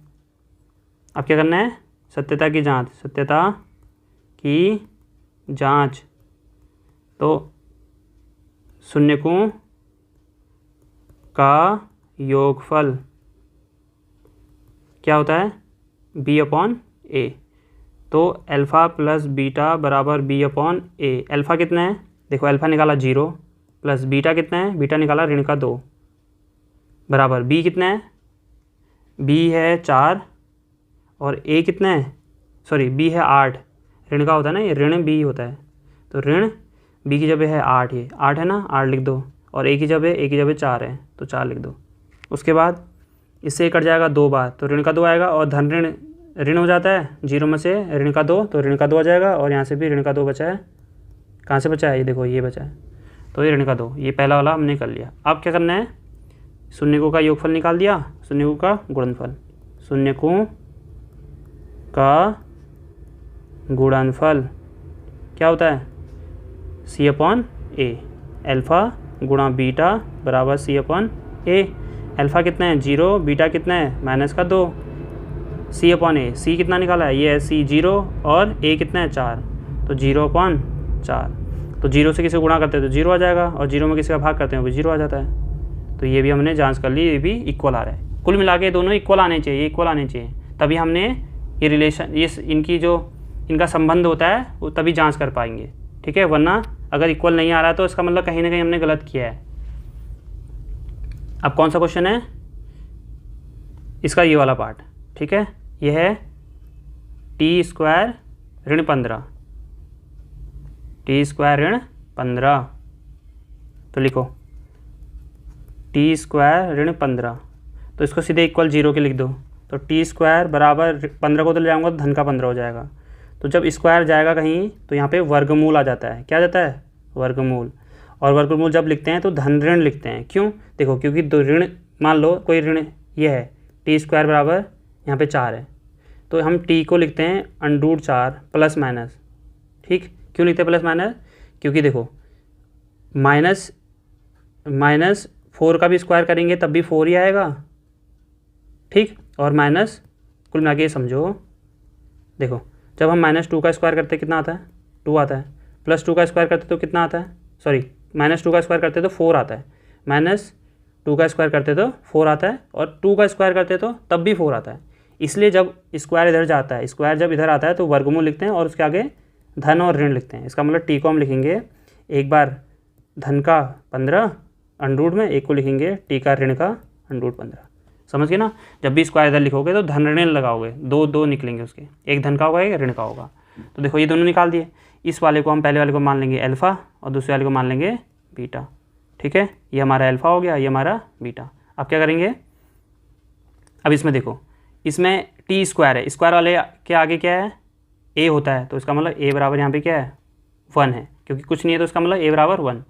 अब क्या करना है, सत्यता की जांच, सत्यता की जांच, तो शून्यकों का योगफल क्या होता है, b अपॉन a, तो अल्फ़ा प्लस बीटा बराबर b अपॉन a। अल्फ़ा कितना है, देखो अल्फ़ा निकाला 0, प्लस बीटा कितना है, बीटा निकाला ऋण का 2, बराबर b कितना है, b है 4 और a कितना है, सॉरी b है 8, ऋण का होता है ना, ये ऋण b होता है, तो ऋण b की जगह है 8, ये 8 है ना, 8 लिख दो, और a की जगह 4 है तो 4 लिख दो। उसके बाद इससे कट जाएगा 2 बार, तो ऋण का 2 आएगा, और धन ऋण हो जाता है, 0 में से ऋण का 2, तो ऋण का 2 आ जाएगा, और यहाँ से भी ऋण का 2 बचा है। कहाँ से बचा है, ये देखो ये बचा है, तो ये ऋण का 2, ये पहला वाला हमने कर लिया। अब क्या करना है, शून्यकों का योगफल निकाल दिया, शून्यकों का गुणनफल, शून्यकों का गुणनफल क्या होता है, c अपॉन a, अल्फ़ा गुणा बीटा बराबर c अपॉन a। अल्फ़ा कितना है 0, बीटा कितना है -2, C/A, C कितना निकाला है, ये है C 0 और A कितना है 4, तो 0/4। तो 0 से किसी को गुणा करते हैं तो 0 आ जाएगा, और 0 में किसी का भाग करते हैं वो 0 आ जाता है। तो ये भी हमने जांच कर ली, ये भी इक्वल आ रहा है। कुल मिला के दोनों इक्वल आने चाहिए, इक्वल आने चाहिए, तभी हमने ये रिलेशन, ये इनकी जो इनका संबंध होता है वो तभी जांच कर पाएंगे, ठीक है। वरना अगर इक्वल नहीं आ रहा है तो इसका मतलब कहीं ना कहीं हमने गलत किया है। अब कौन सा क्वेश्चन है इसका, ये वाला पार्ट, ठीक है। ये है t² ऋण 15, t² ऋण 15, तो लिखो t² ऋण 15, तो इसको सीधे इक्वल 0 के लिख दो। तो t² बराबर 15 को तो ले जाऊँगा तो धन का 15 हो जाएगा। तो जब स्क्वायर जाएगा कहीं तो यहाँ पे वर्गमूल आ जाता है, क्या जाता है, वर्गमूल। और वर्गमूल जब लिखते हैं तो धन ऋण लिखते हैं, क्यों, देखो क्योंकि दो ऋण, मान लो कोई ऋण ये है t² बराबर यहाँ पे 4 है, तो हम t को लिखते हैं √4 प्लस माइनस, ठीक। क्यों लिखते हैं प्लस माइनस, क्योंकि देखो -4 का भी स्क्वायर करेंगे तब भी 4 ही आएगा, ठीक। और माइनस, कुल मिला के समझो, देखो जब हम -2 का स्क्वायर करते कितना आता है, 2 आता है, +2 का स्क्वायर करते तो कितना आता है, सॉरी -2 का स्क्वायर करते तो 4 आता है, -2 का स्क्वायर करते तो 4 आता है, और 2 का स्क्वायर करते तो तब भी 4 आता है। इसलिए जब स्क्वायर इधर जाता है, स्क्वायर जब इधर आता है तो वर्गमूल लिखते हैं और उसके आगे धन और ऋण लिखते हैं। इसका मतलब t को हम लिखेंगे एक बार धन का 15 अंडरूट में, एक को लिखेंगे t का ऋण का √15, समझ गए ना। जब भी स्क्वायर इधर लिखोगे तो धन ऋण लगाओगे, दो निकलेंगे उसके, एक धन का होगा एक ऋण का होगा। तो देखो ये दोनों निकाल दिए। इस वाले को हम पहले वाले को मान लेंगे अल्फ़ा और दूसरे वाले को मान लेंगे बीटा, ठीक है। ये हमारा अल्फ़ा हो गया, ये हमारा बीटा। अब क्या करेंगे, अब इसमें देखो, इसमें t² है, स्क्वायर वाले के आगे क्या है, a होता है, तो इसका मतलब a बराबर यहाँ पे क्या है 1 है, क्योंकि कुछ नहीं है तो इसका मतलब a बराबर 1।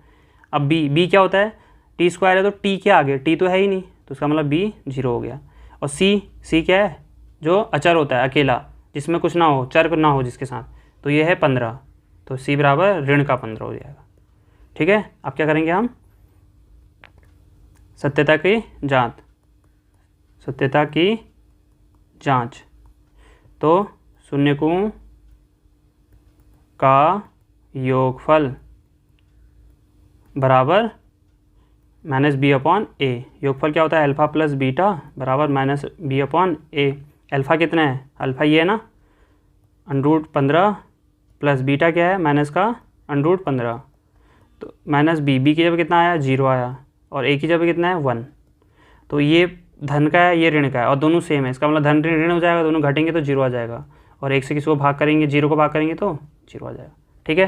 अब b क्या होता है, t² है तो t के आगे, t तो है ही नहीं, तो इसका मतलब b 0 हो गया। और c क्या है, जो अचर होता है अकेला, जिसमें कुछ ना हो, चर ना हो जिसके साथ, तो ये है 15, तो c बराबर ऋण का 15 हो जाएगा, ठीक है। अब क्या करेंगे हम, सत्यता की जांच, सत्यता की जांच। तो शून्यकों का योगफल बराबर -b/a। योगफल क्या होता है, अल्फ़ा प्लस बीटा बराबर -b/a। अल्फ़ा कितना है, अल्फ़ा ये है ना √15 प्लस बीटा क्या है, माइनस का √15, तो -b की जगह कितना आया 0 आया, और a की जगह कितना है 1। तो ये धन का है, ये ऋण का है, और दोनों सेम है, इसका मतलब धन ऋण ऋण हो जाएगा, दोनों घटेंगे तो 0 आ जाएगा, और एक से किसी को भाग करेंगे, 0 को भाग करेंगे तो 0 आ जाएगा, ठीक है।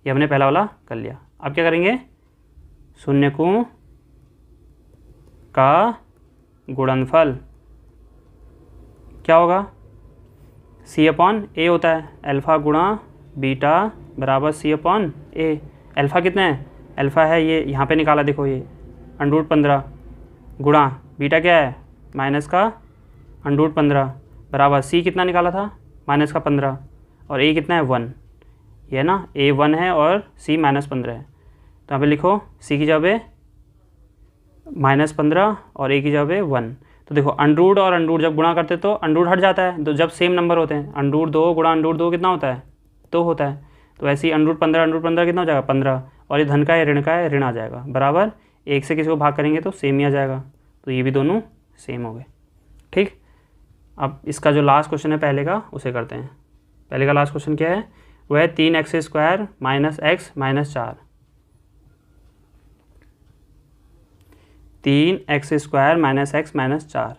ये हमने पहला वाला कर लिया। अब क्या करेंगे, शून्यकों का गुणनफल क्या होगा, c/a होता है, अल्फ़ा गुणा बीटा बराबर c/a। अल्फ़ा कितना है, अल्फ़ा है ये यहाँ पे निकाला, देखो ये √15 गुणा बीटा क्या है माइनस का √15 बराबर c कितना निकाला था -15, और a कितना है 1, ये है ना, a 1 है और c -15 है। तो यहाँ पे लिखो c की जगह -15 और a की जगह 1। तो देखो अंडरूट और अंडरूट जब गुणा करते तो अंडरूट हट जाता है, तो जब सेम नंबर होते हैं, √2 गुणा √2 कितना होता है 2 होता है। तो ऐसे ही √15 कितना हो जाएगा 15, और ये धन का है ऋण का है, ऋण आ जाएगा बराबर, एक से किसी को भाग करेंगे तो सेम ही आ जाएगा। तो ये भी दोनों सेम हो गए, ठीक। अब इसका जो लास्ट क्वेश्चन है पहले का, उसे करते हैं। पहले का लास्ट क्वेश्चन क्या है, वह है 3x² - x - 4। 3x² - x - 4,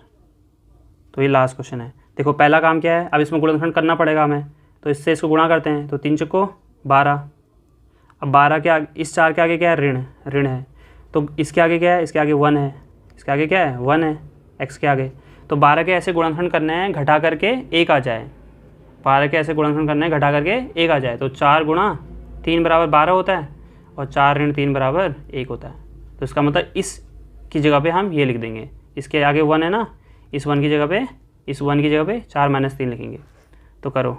तो ये लास्ट क्वेश्चन है। देखो पहला काम क्या है, अब इसमें गुणनखंड करना पड़ेगा हमें, तो इससे इसको गुणा करते हैं, तो 3 चौको 12। अब 12 के आगे, इस 4 के आगे क्या है ऋण है, तो इसके आगे क्या है, इसके आगे 1 है, इसके आगे क्या है 1 है x के आगे। तो 12 के ऐसे गुणनखंड करने हैं घटा करके 1 आ जाए, 12 के ऐसे गुणनखंड करने हैं घटा करके 1 आ जाए, तो 4 गुणा 3 बराबर 12 होता है, और 4 ऋण 3 बराबर 1 होता है। तो इसका मतलब इस की जगह पे हम ये लिख देंगे, इसके आगे 1 है ना, इस 1 की जगह पे 4 - 3 लिखेंगे। तो करो,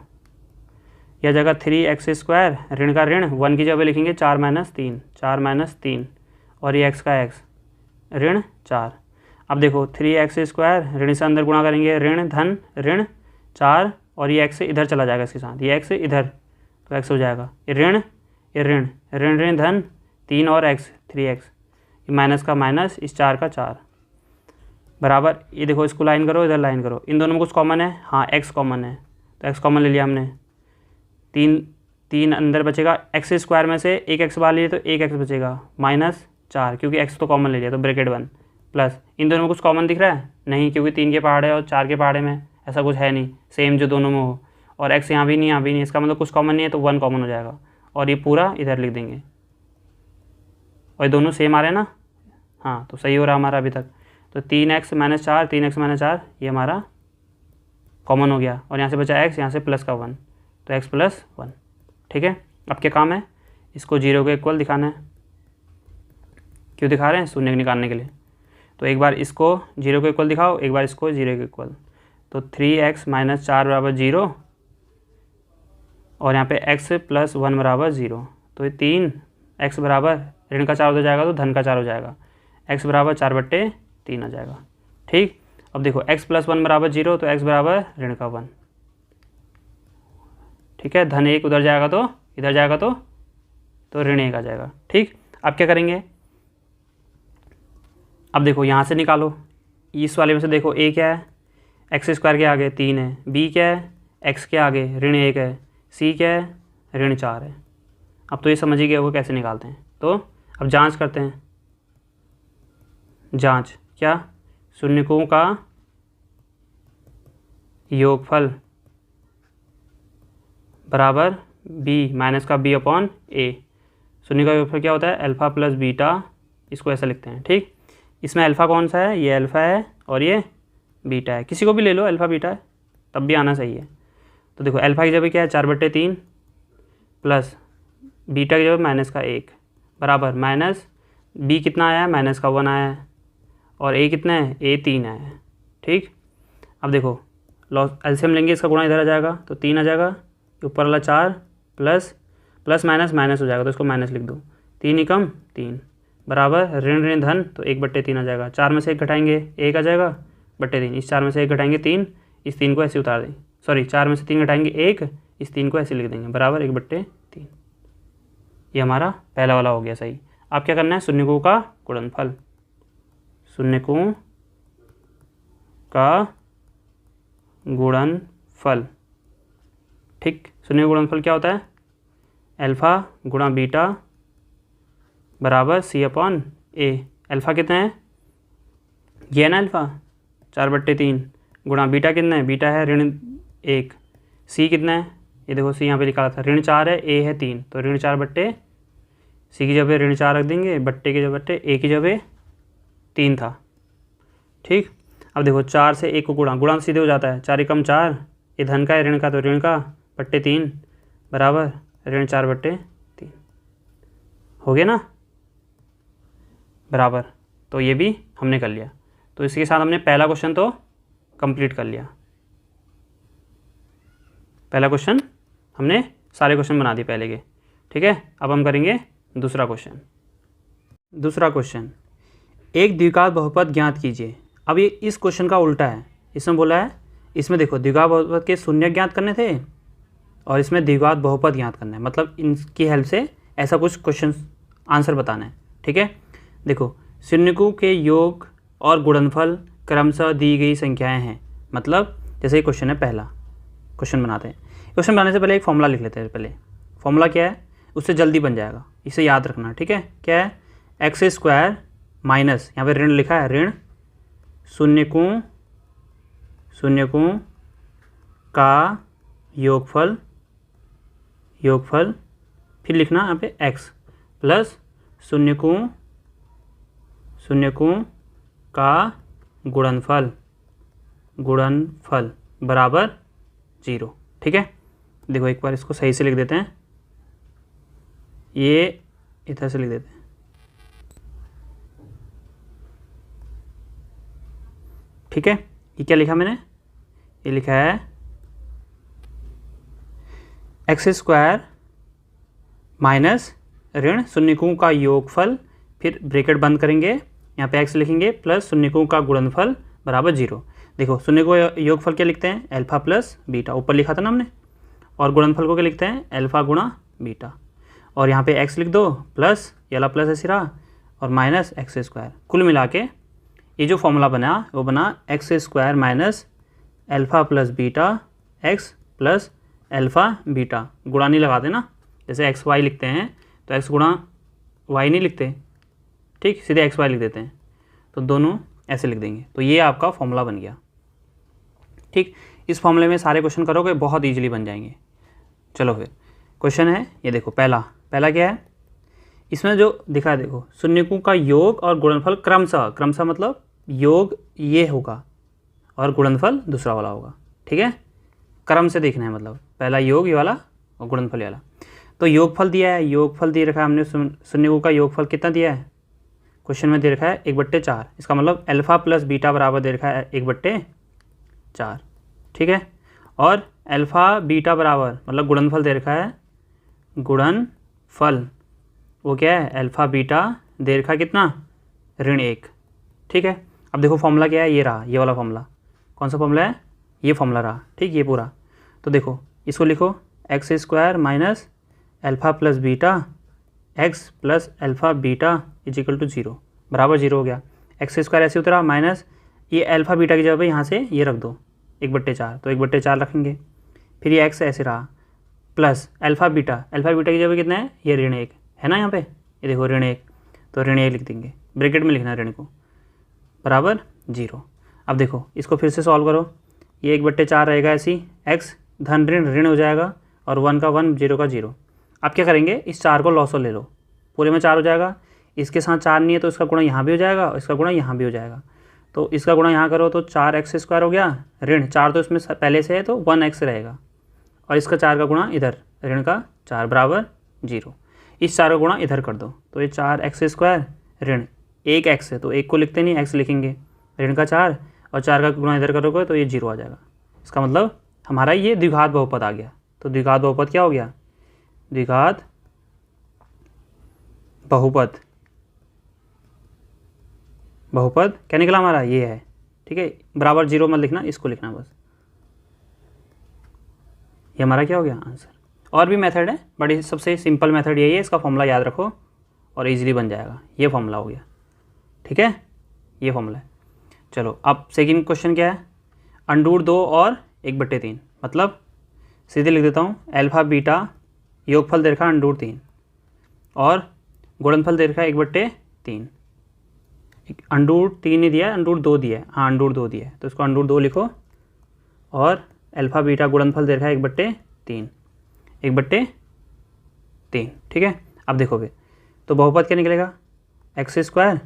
यह जगह 3x² ऋण का ऋण 1 की जगह लिखेंगे 4 - 3, और ये x का x ऋण 4। अब देखो 3x² ऋण से अंदर गुणा करेंगे, ऋण धन ऋण 4, और ये x इधर चला जाएगा इसके साथ, ये x इधर, तो x हो जाएगा ये ऋण ऋण ऋण ऋण धन 3 और x 3x, ये माइनस का माइनस, इस 4 का 4 बराबर, ये देखो इसको लाइन करो, इधर लाइन करो, इन दोनों में कुछ कॉमन है, हाँ x कॉमन है, तो x कॉमन ले लिया हमने, 3 अंदर बचेगा, x² में से एक x बाहर लिए तो एक x बचेगा, -4 क्योंकि x तो कॉमन ले लिया तो ब्रैकेट 1, प्लस इन दोनों में कुछ कॉमन दिख रहा है नहीं, क्योंकि 3 के पहाड़े और 4 के पहाड़े में ऐसा कुछ है नहीं सेम जो दोनों में हो, और x यहाँ भी नहीं यहाँ भी नहीं, इसका मतलब कुछ कॉमन नहीं है तो 1 कॉमन हो जाएगा, और ये पूरा इधर लिख देंगे, और ये दोनों सेम आ रहे हैं ना, हाँ तो सही हो रहा हमारा अभी तक। तो 3x - 4 3x - 4 ये हमारा कॉमन हो गया, और यहाँ से बचा x, यहाँ से प्लस का 1, तो x + 1। ठीक है, अब क्या काम है, इसको 0 के इक्वल दिखाना है। क्यों दिखा रहे हैं, शून्य निकालने के लिए। तो एक बार इसको 0 के इक्वल दिखाओ, एक बार इसको 0 के इक्वल, तो 3x - 4 = 0, और यहाँ पे x + 1 = 0, तो ये 3x बराबर ऋण का 4 हो जाएगा तो धन का 4 हो जाएगा, x बराबर 4/3 आ जाएगा। ठीक, अब देखो x + 1 = 0, तो x बराबर ऋण का 1। ठीक है, धन 1 उधर जाएगा तो इधर जाएगा तो ऋण 1 आ जाएगा। ठीक, अब क्या करेंगे, अब देखो यहाँ से निकालो, इस वाले में से देखो a क्या है, x² के आगे 3 है, b क्या है, x के आगे ऋण 1 है, c क्या है, ऋण 4 है। अब तो ये समझ ही गए वो कैसे निकालते हैं। तो अब जांच करते हैं, जांच क्या, शून्यकों का योगफल बराबर b माइनस का b/a। शून्य का योगफल क्या होता है, अल्फ़ा + बीटा, इसको ऐसा लिखते हैं। ठीक, इसमें अल्फ़ा कौन सा है, ये अल्फ़ा है और ये बीटा है, किसी को भी ले लो अल्फ़ा बीटा है तब भी आना सही है। तो देखो अल्फ़ा की जगह क्या है 4/3 प्लस बीटा की जगह -1 बराबर माइनस b कितना आया है, -1 आया है, और a कितना है, a 3 आया है। ठीक, अब देखो लॉस एलसीएम लेंगे, इसका गुणा इधर आ जाएगा तो 3 आ जाएगा, ऊपर वाला 4 प्लस माइनस हो जाएगा तो इसको माइनस लिख दो, 3 एकम 3 बराबर ऋण ऋण धन, तो 1/3 आ जाएगा, 4 में से 1 घटाएंगे 1 आ जाएगा /3, इस 4 में से 1 घटाएंगे 3, इस 3 को ऐसे उतार देंगे, सॉरी 4 में से 3 घटाएंगे 1, इस 3 को ऐसे लिख देंगे बराबर 1/3। ये हमारा पहला वाला हो गया सही। अब क्या करना है, शून्यकों का गुणनफल, शून्यकों का गुणनफल। ठीक, शून्य का गुणनफल क्या होता है, अल्फ़ा गुणा बीटा बराबर c/a। अल्फ़ा कितना है, ये है ना अल्फ़ा 4/3 गुणा बीटा कितना है, बीटा है ऋण 1, c कितना है, ये देखो c यहाँ पे लिखा था ऋण 4 है, a है 3, तो ऋण 4/, c की जगह ऋण 4 रख देंगे, बट्टे की जगह a की जगह 3 था। ठीक, अब देखो 4 से 1 को गुणा सीधे हो जाता है, 4 एकम 4, ये धन का है ऋण का तो ऋण का /3 बराबर ऋण 4/3 हो गया ना बराबर। तो ये भी हमने कर लिया, तो इसके साथ हमने पहला क्वेश्चन तो कंप्लीट कर लिया। पहला क्वेश्चन हमने सारे क्वेश्चन बना दिए पहले के। ठीक है, अब हम करेंगे दूसरा क्वेश्चन। दूसरा क्वेश्चन, एक द्विघात बहुपद ज्ञात कीजिए। अब ये इस क्वेश्चन का उल्टा है, इसमें बोला है, इसमें देखो द्विघात बहुपद के शून्य ज्ञात करने थे और इसमें द्विघात बहुपद ज्ञात करना है, मतलब इनकी हेल्प से ऐसा कुछ क्वेश्चन आंसर बताना है। ठीक है, देखो शून्यकों के योग और गुणनफल क्रमशः दी गई संख्याएं हैं, मतलब जैसे ये क्वेश्चन है, पहला क्वेश्चन बनाते हैं। क्वेश्चन बनाने से पहले एक फॉर्मूला लिख लेते हैं। पहले फॉर्मूला क्या है, उससे जल्दी बन जाएगा, इसे याद रखना। ठीक है, क्या है, x² माइनस, यहाँ पे ऋण लिखा है, ऋण शून्यकों का योगफल फिर लिखना यहाँ पे x प्लस शून्यकों का गुणनफल बराबर 0। ठीक है, देखो एक बार इसको सही से लिख देते हैं, ये इधर से लिख देते हैं। ठीक है, ये क्या लिखा मैंने, ये लिखा है x² माइनस ऋण शून्यकों का योगफल, फिर ब्रैकेट बंद करेंगे यहाँ पे x लिखेंगे प्लस शून्यकों का गुणनफल बराबर 0। देखो शून्य को योगफल क्या लिखते हैं, अल्फा प्लस बीटा, ऊपर लिखा था ना हमने, और गुणनफल को क्या लिखते हैं, अल्फा गुणा बीटा। और यहाँ पे x लिख दो प्लस, ये वाला प्लस ऐसे रहा, और माइनस एक्स स्क्वायर। कुल मिला के ये जो फॉर्मूला बना वो बना x square minus alpha plus beta x plus alpha beta. गुणा नहीं लगाते ना, जैसे एक्स वाई लिखते हैं तो एक्स गुणा वाई नहीं लिखते, ठीक, सीधे एक्स वाई लिख देते हैं, तो दोनों ऐसे लिख देंगे। तो ये आपका फॉर्मूला बन गया, ठीक। इस फॉर्मूले में सारे क्वेश्चन करोगे बहुत ईजिली बन जाएंगे। चलो फिर क्वेश्चन है ये, देखो पहला क्या है, इसमें जो दिखा है देखो, शून्यकों का योग और गुणनफल क्रमशः मतलब योग ये होगा और गुणनफल दूसरा वाला होगा, ठीक है, क्रम से देखना है, मतलब पहला योग ये वाला और गुणनफल ये वाला। तो योगफल दिया है, योगफल दे रखा है हमने, शून्यकों का योगफल कितना दिया है, क्वेश्चन में दे रखा है 1/4। इसका मतलब अल्फा प्लस बीटा बराबर दे रखा है 1/4, ठीक है। और अल्फा बीटा बराबर मतलब गुणनफल दे रखा है, गुणनफल वो क्या है, अल्फा बीटा दे रखा है कितना, -1, ठीक है। अब देखो फॉर्मूला क्या है, ये रहा, ये वाला फॉर्मूला। कौन सा फॉर्मूला है, ये फॉर्मूला रहा, ठीक, ये पूरा। तो देखो इसको लिखो x square minus alpha plus beta x plus alpha beta equal to 0 बराबर 0 हो गया। एक्स स्क्वायर ऐसे उतरा माइनस ये अल्फा बीटा की जगह पे यहाँ से ये रख दो 1/4, तो 1/4 रखेंगे। फिर ये एक्स ऐसे रहा प्लस अल्फा बीटा की जगह कितना है, ये -1 है ना यहाँ पे, ये देखो -1, तो -1 लिख देंगे, ब्रैकेट में लिखना है ऋण को, बराबर 0। अब देखो इसको फिर से सॉल्व करो, ये 1/4 रहेगा ऐसी, एक्स धन ऋण हो जाएगा, और 1 का 1 0 का 0। अब क्या करेंगे, इस 4 को लॉसो ले लो, पूरे में 4 हो जाएगा, इसके साथ 4 नहीं है तो इसका गुणा यहाँ भी हो जाएगा और इसका गुणा यहाँ भी हो जाएगा। तो इसका गुणा यहाँ करो तो 4x स्क्वायर हो गया, ऋण 4 तो इसमें पहले से है तो 1x रहेगा, और इसका 4 का गुणा इधर, ऋण का 4 बराबर 0। इस 4 का गुणा इधर कर दो, तो ये 4x स्क्वायर ऋण 1x है तो 1 को लिखते नहीं, x लिखेंगे, ऋण का 4 और 4 का गुणा इधर करोगे तो ये 0 आ जाएगा। इसका मतलब हमारा ये द्विघात बहुपद आ गया। तो द्विघात बहुपद क्या हो गया, द्विघात बहुपद क्या निकला हमारा, ये है, ठीक है, बराबर 0 मत लिखना, इसको लिखना बस, ये हमारा क्या हो गया आंसर। और भी मेथड है, बड़ी सबसे सिंपल मेथड यही है, इसका फॉर्मूला याद रखो और इजीली बन जाएगा। ये फॉर्मूला हो गया, ठीक है, ये फॉर्मूला है। चलो अब सेकंड क्वेश्चन क्या है, √2 और 1/3, मतलब सीधे लिख देता हूँ, अल्फा बीटा योगफल दे रखा √3 और गुणनफल दे रखा 1/3। √3 नहीं दिया, √2 दिया है, हाँ √2 दिया है, तो इसको √2 लिखो, और अल्फा बीटा गुणनफल दे रखा है 1/3, ठीक है। अब देखो फिर तो बहुपद क्या निकलेगा, x square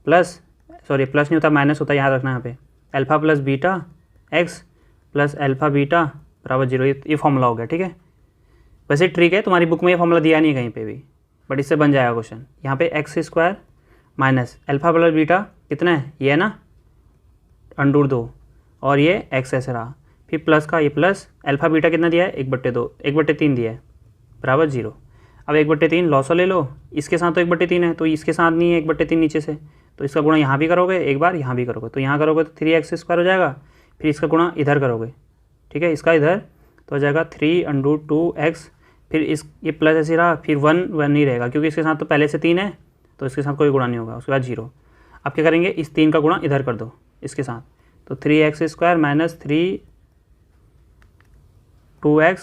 plus, sorry plus नहीं होता माइनस होता, याद रखना यहाँ पे, alpha plus beta x plus alpha beta बराबर 0। ये फॉर्मूला हो गया, ठीक है। वैसे ट्रिक है, तुम्हारी बुक में ये फॉर्मूला दिया नहीं है कहीं पे भी, बट इससे बन जाएगा क्वेश्चन। यहाँ पे x square minus alpha plus beta कितना है, ये है ना √2, और ये एक्स ऐसे रहा, फिर प्लस का ये प्लस अल्फा बीटा कितना दिया है 1/3 दिया है, बराबर 0। अब 1/3 लॉसो ले लो, इसके साथ तो 1/3 है, तो इसके साथ नहीं है 1/3 नीचे से, तो इसका गुणा यहाँ भी करोगे, एक बार यहाँ भी करोगे, तो यहाँ करोगे तो 3x स्क्वायर हो जाएगा, फिर इसका गुणा इधर करोगे, ठीक है, इसका इधर तो हो जाएगा 3√2x, फिर इस ये प्लस ऐसे रहा, फिर 1 नहीं रहेगा क्योंकि इसके साथ तो पहले से 3 है, तो इसके साथ कोई गुणा नहीं होगा, उसके बाद 0। अब क्या करेंगे, इस 3 का गुणा इधर कर दो इसके साथ, तो 3x square minus 2x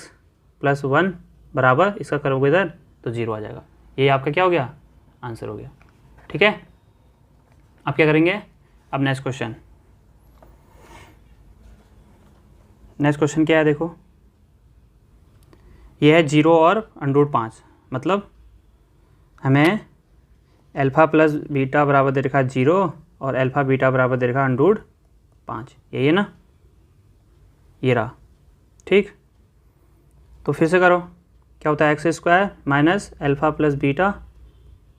plus 1 बराबर इसका करोगे इधर तो 0 आ जाएगा। ये आपका क्या हो गया, आंसर हो गया, ठीक है। अब क्या करेंगे, अब नेक्स्ट क्वेश्चन क्या है, देखो ये है 0 और √5, मतलब हमें अल्फा प्लस बीटा बराबर दे रखा 0 और अल्फा बीटा बराबर दे रखा √5, यही है ना, ये रहा, ठीक। तो फिर से करो, क्या होता है, x square minus alpha plus beta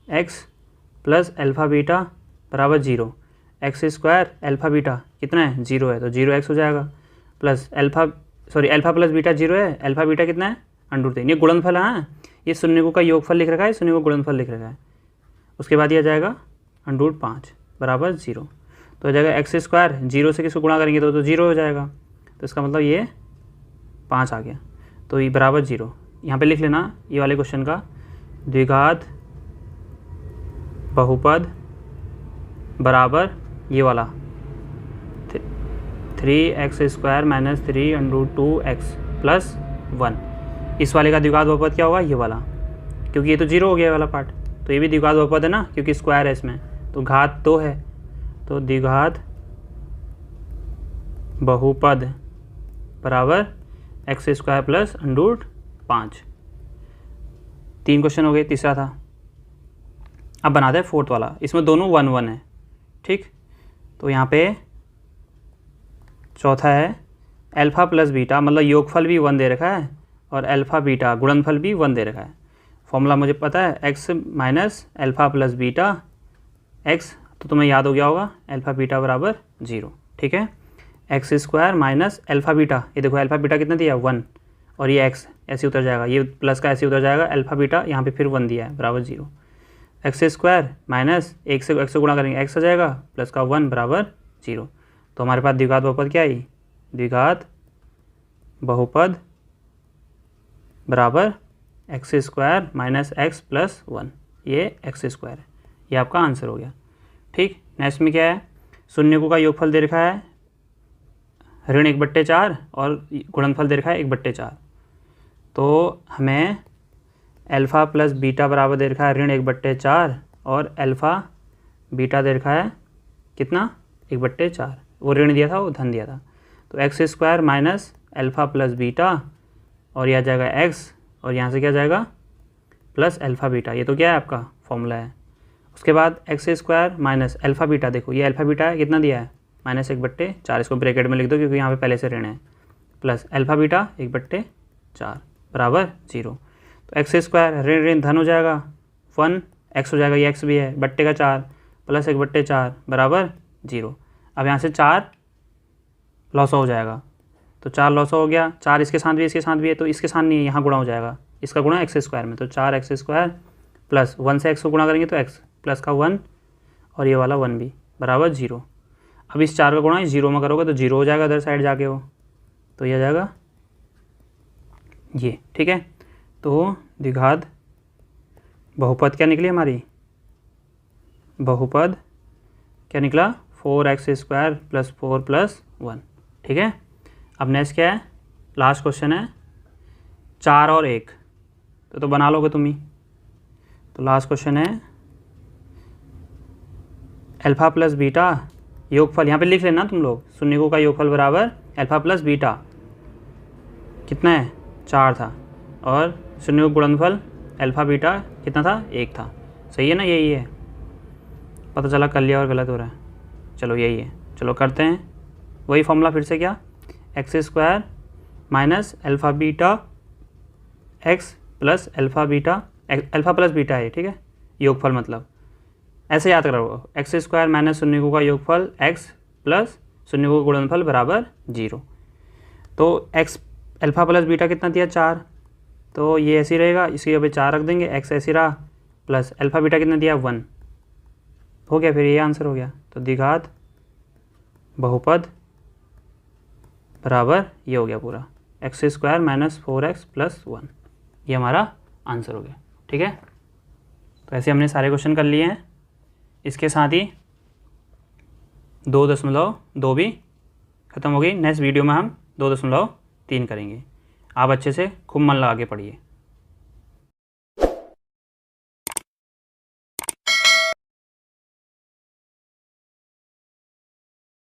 x plus alpha beta बराबर 0, एक्स स्क्वायर अल्फा बीटा कितना है 0 है, तो 0x हो जाएगा, प्लस अल्फा प्लस बीटा 0 है, अल्फा बीटा कितना है √3, ये गुणनफल है, हाँ, ये शून्यकों का योगफल लिख रखा है, शून्य को गुणनफल लिख रखा है। उसके बाद ये आ जाएगा √5 बराबर 0। तो हो जाएगा एक्स स्क्वायर, 0 से किसको गुणा करेंगे तो 0 हो जाएगा, तो इसका मतलब ये 5 आ गया। तो ये बराबर 0। यहाँ पे लिख लेना ये वाले क्वेश्चन का द्विघात बहुपद बराबर ये वाला 3x² - 3√2x + 1। इस वाले का द्विघात बहुपद क्या होगा, ये वाला, क्योंकि ये तो 0 हो गया वाला पार्ट, तो ये भी द्विघात बहुपद है ना, क्योंकि स्क्वायर है इसमें, तो घात 2 है, तो द्विघात बहुपद बराबर x² + √5। 3 क्वेश्चन हो गए, तीसरा था। अब बनाते हैं फोर्थ वाला, इसमें दोनों 1 1 है, ठीक। तो यहाँ पे चौथा है अल्फ़ा + बीटा, मतलब योगफल भी 1 दे रखा है और अल्फ़ा बीटा गुणनफल भी 1 दे रखा है। फॉर्मूला मुझे पता है, x - अल्फ़ा + बीटा x, तो तुम्हें याद हो गया होगा, अल्फ़ा बीटा बराबर 0, ठीक है। x² - अल्फ़ा बीटा, ये देखो अल्फ़ा बीटा कितना दिया 1, और ये x ऐसे उतर जाएगा, ये प्लस का ऐसे उतर जाएगा, अल्फ़ा बीटा यहाँ पे फिर 1 दिया है बराबर 0। x² माइनस 1 से x से गुणा करेंगे x आ जाएगा, प्लस का 1 बराबर 0। तो हमारे पास द्विघात बहुपद क्या आई, द्विघात बहुपद बराबर x² - x + 1, ये x², ये आपका आंसर हो गया, ठीक। नेक्स्ट में क्या है, शून्यकों का योगफल दे रखा है ऋण 1/4 और गुणनफल दे रखा है 1/4। तो हमें अल्फ़ा + बीटा बराबर दे रखा है ऋण 1/4 और अल्फ़ा बीटा दे रखा है कितना 1/4, वो ऋण दिया था वो धन दिया था। तो x² माइनस अल्फ़ा + बीटा और यह आ जाएगा x, और यहाँ से क्या जाएगा प्लस अल्फ़ा बीटा, ये तो क्या है आपका फॉर्मूला है। उसके बाद x² माइनस अल्फ़ा बीटा, देखो ये अल्फ़ा बीटा है कितना दिया है -1/4, इसको ब्रैकेट में लिख दो क्योंकि यहाँ पे पहले से ऋण है, प्लस अल्फ़ा बीटा 1/4 बराबर 0। तो x² ऋण ऋण धन हो जाएगा 1, x हो जाएगा, ये x भी है, बट्टे का 4 प्लस 1/4 बराबर 0। अब यहाँ से 4 लॉस हो जाएगा, तो 4 लॉस हो गया, 4 इसके साथ भी है, तो इसके साथ नहीं है, यहाँ गुणा हो जाएगा, इसका गुणा x² में, तो 4x² प्लस 1 से x को गुणा करेंगे तो x प्लस का 1 और ये वाला 1 भी बराबर 0। अब इस 4 का गुणा 0 में करोगे तो 0 हो जाएगा अदर साइड जाके वो, तो ये आ जाएगा ये, ठीक है। तो द्विघात बहुपद क्या निकली हमारी, बहुपद क्या निकला 4x² + 4 + 1, ठीक है। अब नेक्स्ट क्या है, लास्ट क्वेश्चन है 4 और 1, तो बना लोगे तुम ही। तो लास्ट क्वेश्चन है अल्फ़ा + बीटा योगफल, यहाँ पे लिख लेना तुम लोग, शून्यकों का योगफल बराबर अल्फ़ा + बीटा कितना है 4 था, और शून्यकों का गुणनफल अल्फ़ा बीटा कितना था 1 था, सही है ना, यही है। पता चला कर लिया और गलत हो रहा है, चलो यही है, चलो करते हैं वही फॉर्मूला फिर से, क्या x² minus alpha beta x plus alpha beta, alpha plus beta है, ठीक है, योगफल मतलब ऐसे याद करो, x² माइनस शून्यकों का योगफल x प्लस शून्यकों का गुणनफल बराबर 0। तो x अल्फ़ा प्लस बीटा कितना दिया 4, तो ये ऐसे ही रहेगा, इसकी जगह 4 रख देंगे, x ऐसे रहा, प्लस अल्फ़ा बीटा कितना दिया 1, हो गया, फिर ये आंसर हो गया। तो द्विघात बहुपद बराबर ये हो गया पूरा x² माइनस 4x + 1, ये हमारा आंसर हो गया, ठीक है। तो ऐसे हमने सारे क्वेश्चन कर लिए हैं, इसके साथ ही 2.2 भी ख़त्म हो गई। नेक्स्ट वीडियो में हम 2.3 करेंगे। आप अच्छे से खूब मन लगा के पढ़िए।